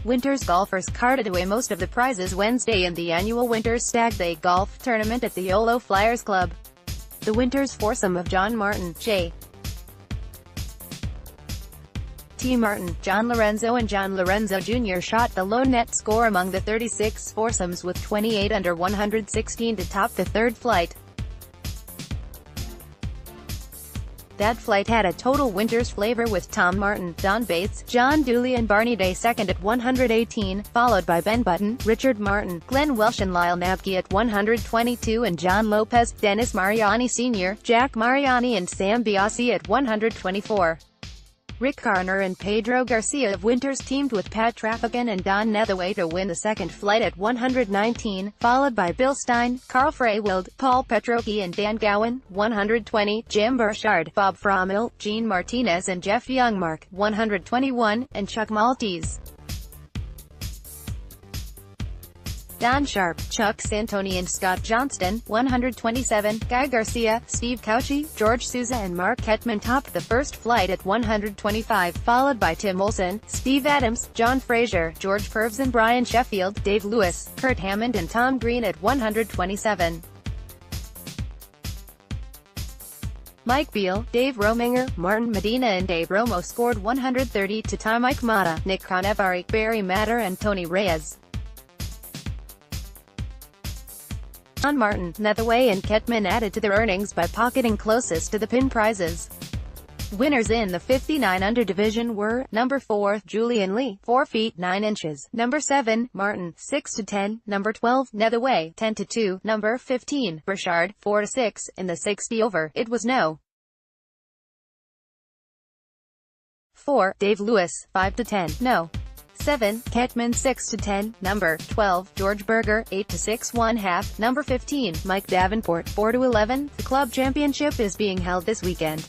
Winters golfers carted away most of the prizes Wednesday in the annual Winters Stag golf tournament at the Yolo Fliers Club. The Winters foursome of John Martin, J. T. Martin, John Lorenzo and John Lorenzo Jr. shot the low net score among the 36 foursomes with 28 under 116 to top the third flight. That flight had a total Winters flavor with Tom Martin, Don Bates, John Dooly and Barney Day second at 118, followed by Ben Button, Richard Martin, Glen Welsh and Lyle Knabke at 122 and John Lopez, Dennis Mariani Sr., Jack Mariani and Sam Biasi at 124. Rick Garner and Pedro Garcia of Winters teamed with Pat Traffican and Don Nethaway to win the second flight at 119, followed by Bill Stein, Carl Freywild, Paul Petrocchi and Dan Gowan, 120, Jim Burchard, Bob Frommill, Gene Martinez and Jeff Youngmark, 121, and Chuck Maltese. Don Sharp, Chuck Santoni and Scott Johnston, 127, Guy Garcia, Steve Cauchi, George Souza and Mark Hetman topped the first flight at 125, followed by Tim Olson, Steve Adams, John Frazier, George Purves and Brian Sheffield, Dave Lewis, Kurt Hammond and Tom Green at 127. Mike Beal, Dave Rominger, Martin Medina and Dave Romo scored 130 to tie Mike Mata, Nick Conevari, Barry Matter and Tony Reyes. John Martin, Nethaway and Ketman added to their earnings by pocketing closest to the pin prizes. Winners in the 59 under division were, number 4, Julian Lee, 4 feet 9 inches, number 7, Martin, 6 to 10, number 12, Nethaway, 10 to 2, number 15, Burchard, 4 to 6, in the 60 over, it was no. 4, Dave Lewis, 5 to 10, no. 7, Ketman 6 to 10, number 12, George Berger, 8 to 6 1/2, number 15, Mike Davenport, 4 to 11. The club championship is being held this weekend.